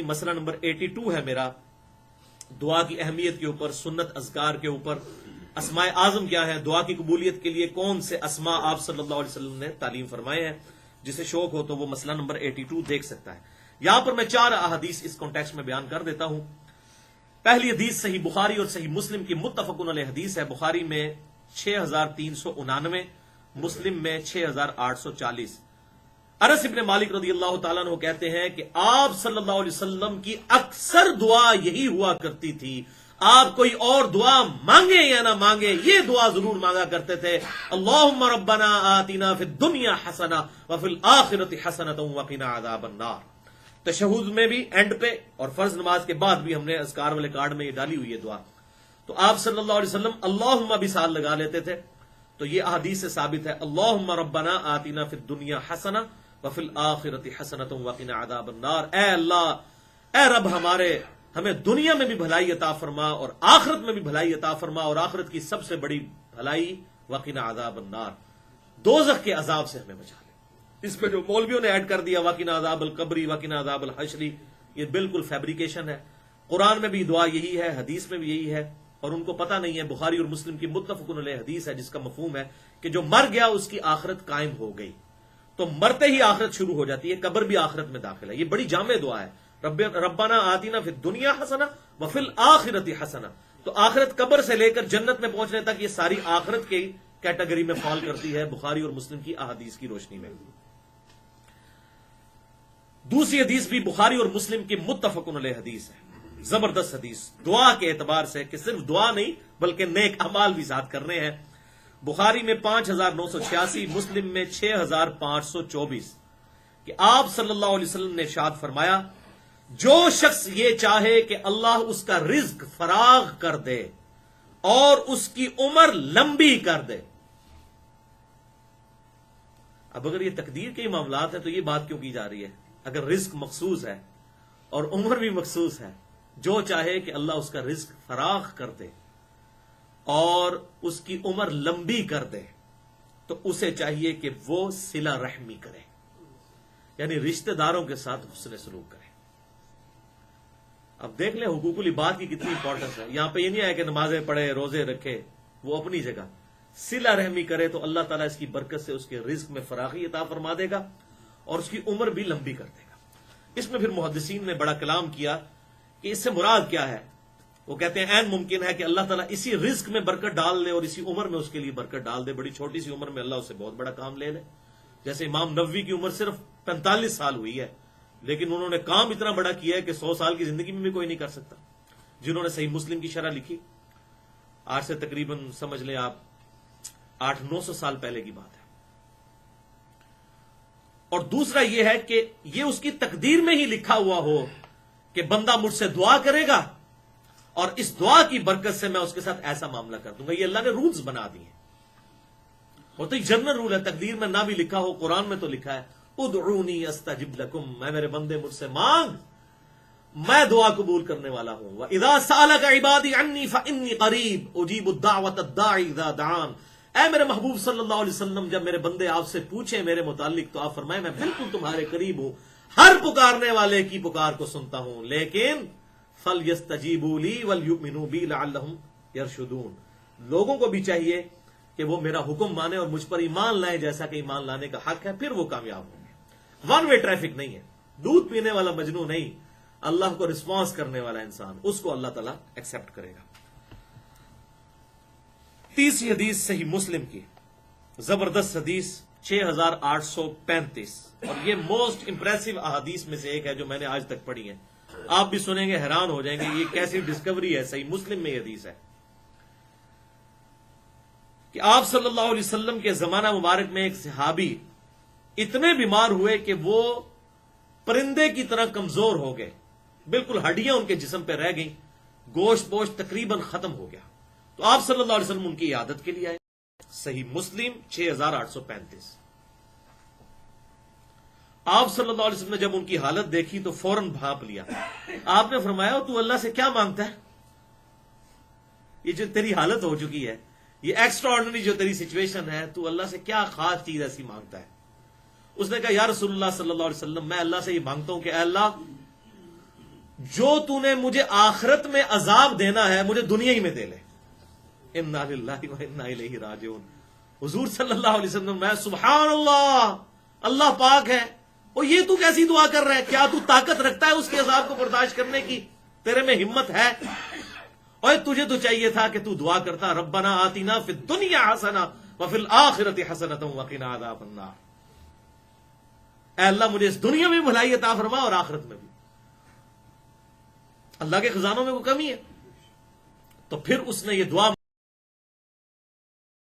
مسئلہ نمبر 82 ہے میرا، دعا کی اہمیت کے اوپر، سنت اذکار کے اوپر، اسماء اعظم کیا ہے، دعا کی قبولیت کے لیے کون سے اسماء آپ صلی اللہ علیہ وسلم نے تعلیم فرمائے ہیں۔ جسے شوق ہو تو وہ مسئلہ نمبر 82 دیکھ سکتا ہے۔ یہاں پر میں 4 احادیث اس کانٹیکسٹ میں بیان کر دیتا ہوں۔ پہلی حدیث صحیح بخاری اور صحیح مسلم کی متفق علیہ حدیث ہے۔ بخاری میں 6399، مسلم میں 6840۔ انس ابن مالک رضی اللہ تعالیٰ عنہ کہتے ہیں کہ آپ صلی اللہ علیہ وسلم کی اکثر دعا یہی ہوا کرتی تھی، آپ کوئی اور دعا مانگے یا نہ مانگے یہ دعا ضرور مانگا کرتے تھے، اللہم ربنا آتنا فی الدنیا حسنہ وفی الآخرۃ حسنۃ وقنا عذاب النار۔ تشہد میں بھی اینڈ پہ اور فرض نماز کے بعد بھی ہم نے اذکار والے کارڈ میں یہ ڈالی ہوئی ہے دعا۔ تو آپ صلی اللہ علیہ وسلم اللہم بھی ساتھ لگا لیتے تھے، تو یہ احادیث سے ثابت ہے۔ اللہم ربنا آتنا فی الدنیا حسنہ وفی الآخرۃ حسنۃ وقنا عذاب النار، اے اللہ، اے رب ہمارے، ہمیں دنیا میں بھی بھلائی عطا فرما اور آخرت میں بھی بھلائی عطا فرما، اور آخرت کی سب سے بڑی بھلائی وقنا عذاب النار، دوزخ کے عذاب سے ہمیں بچا لے۔ اس میں جو مولویوں نے ایڈ کر دیا وقنا عذاب القبری، وقنا عذاب الحشری، یہ بالکل فیبریکیشن ہے۔ قرآن میں بھی دعا یہی ہے، حدیث میں بھی یہی ہے، اور ان کو پتہ نہیں ہے بخاری اور مسلم کی متفق علیہ حدیث ہے جس کا مفہوم ہے کہ جو مر گیا اس کی آخرت قائم ہو گئی، تو مرتے ہی آخرت شروع ہو جاتی ہے، قبر بھی آخرت میں داخل ہے۔ یہ بڑی جامع دعا ہے، ربنا آتینا فی الدنیا حسنہ وفی الآخرۃ حسنہ، تو آخرت قبر سے لے کر جنت میں پہنچنے تک یہ ساری آخرت کی کیٹیگری میں فال کرتی ہے بخاری اور مسلم کی احادیث کی روشنی میں۔ دوسری حدیث بھی بخاری اور مسلم کی متفق علیہ حدیث ہے، زبردست حدیث دعا کے اعتبار سے، کہ صرف دعا نہیں بلکہ نیک اعمال بھی ساتھ کرنے ہیں۔ بخاری میں 5986، مسلم میں 6524، کہ آپ صلی اللہ علیہ وسلم نے ارشاد فرمایا، جو شخص یہ چاہے کہ اللہ اس کا رزق فراغ کر دے اور اس کی عمر لمبی کر دے۔ اب اگر یہ تقدیر کے ہی معاملات ہیں تو یہ بات کیوں کی جا رہی ہے؟ اگر رزق مخصوص ہے اور عمر بھی مخصوص ہے، جو چاہے کہ اللہ اس کا رزق فراغ کر دے اور اس کی عمر لمبی کر دے، تو اسے چاہیے کہ وہ صلہ رحمی کرے، یعنی رشتہ داروں کے ساتھ حسن سلوک کرے۔ اب دیکھ لیں حقوق العباد کی کتنی امپورٹنس ہے۔ یہاں پہ یہ نہیں آیا کہ نمازیں پڑھے، روزے رکھے، وہ اپنی جگہ، صلہ رحمی کرے تو اللہ تعالیٰ اس کی برکت سے اس کے رزق میں فراخی عطا فرما دے گا اور اس کی عمر بھی لمبی کر دے گا۔ اس میں پھر محدثین نے بڑا کلام کیا کہ اس سے مراد کیا ہے۔ وہ کہتے ہیں عین ممکن ہے کہ اللہ تعالیٰ اسی رزق میں برکت ڈال دے اور اسی عمر میں اس کے لیے برکت ڈال دے، بڑی چھوٹی سی عمر میں اللہ اسے بہت بڑا کام لے لے۔ جیسے امام نووی کی عمر صرف 45 سال ہوئی ہے، لیکن انہوں نے کام اتنا بڑا کیا ہے کہ 100 سال کی زندگی میں بھی کوئی نہیں کر سکتا۔ جنہوں نے صحیح مسلم کی شرح لکھی، آج سے تقریباً سمجھ لیں آپ 800-900 سال پہلے کی بات ہے۔ اور دوسرا یہ ہے کہ یہ اس کی تقدیر میں ہی لکھا ہوا ہو کہ بندہ مجھ سے دعا کرے گا اور اس دعا کی برکت سے میں اس کے ساتھ ایسا معاملہ کر دوں گا۔ یہ اللہ نے رولز بنا دیے ہیں، اور تو یہ جنرل رول ہے، تقدیر میں نہ بھی لکھا ہو، قرآن میں تو لکھا ہے ادعونی استجب لکم، میں میرے بندے مجھ سے مانگ، میں دعا قبول کرنے والا ہوں۔ وَإِذَا سَأَلَكَ عِبَادِي عَنِّي فَإِنِّي قَرِيبٌ أُجِيبُ الدَّعْوَةَ الدَّاعِ إِذَا دَعَانِ، اے میرے محبوب صلی اللہ علیہ وسلم، جب میرے بندے آپ سے پوچھیں میرے متعلق تو آپ فرمائیں میں بالکل تمہارے قریب ہوں، ہر پکارنے والے کی پکار کو سنتا ہوں، لیکن فَلْيَسْتَجِيبُوا لِي وَلْيُؤْمِنُوا بِي لَعَلَّهُمْ يَرْشُدُونَ، لوگوں کو بھی چاہیے کہ وہ میرا حکم مانے اور مجھ پر ایمان لائیں جیسا کہ ایمان لانے کا حق ہے، پھر وہ کامیاب ہوں گے۔ ون وے ٹریفک نہیں ہے، دودھ پینے والا مجنو نہیں، اللہ کو رسپانس کرنے والا انسان، اس کو اللہ تعالیٰ ایکسپٹ کرے گا۔ تیسری حدیث صحیح مسلم کی، زبردست حدیث 6835، اور یہ موسٹ امپریسو احادیث میں سے ایک ہے جو میں نے آج تک پڑھی ہے۔ آپ بھی سنیں گے حیران ہو جائیں گے یہ کیسی ڈسکوری ہے۔ صحیح مسلم میں یہ حدیث ہے کہ آپ صلی اللہ علیہ وسلم کے زمانہ مبارک میں ایک صحابی اتنے بیمار ہوئے کہ وہ پرندے کی طرح کمزور ہو گئے، بالکل ہڈیاں ان کے جسم پہ رہ گئیں، گوشت پوشت تقریباً ختم ہو گیا۔ تو آپ صلی اللہ علیہ وسلم ان کی عیادت کے لیے آئے۔ صحیح مسلم 6835۔ آپ صلی اللہ علیہ وسلم نے جب ان کی حالت دیکھی تو فوراً بھانپ لیا۔ آپ نے فرمایا تو اللہ سے کیا مانگتا ہے؟ یہ جو تیری حالت ہو چکی ہے، یہ ایکسٹرا آرڈنری جو تیری سچویشن ہے، تو اللہ سے کیا خاص چیز ایسی مانگتا ہے؟ اس نے کہا یا رسول اللہ صلی اللہ علیہ وسلم، میں اللہ سے یہ مانگتا ہوں کہ اے اللہ جو تو نے مجھے آخرت میں عذاب دینا ہے مجھے دنیا ہی میں دے لے. انا للہ و انا الیہ راجعون. حضور صلی اللہ علیہ وسلم میں سبحان اللہ، اللہ پاک ہے. اور یہ تو کیسی دعا کر رہا ہے؟ کیا تو طاقت رکھتا ہے اس کے عذاب کو برداشت کرنے کی؟ تیرے میں ہمت ہے؟ اور تجھے تو چاہیے تھا کہ تو دعا کرتا ربنا آتنا فی الدنیا حسنہ وفی الآخرۃ حسنۃ وقنا عذاب النار. اے اللہ مجھے اس دنیا میں بھلائی عطا فرما اور آخرت میں بھی. اللہ کے خزانوں میں کوئی کمی ہے؟ تو پھر اس نے یہ دعا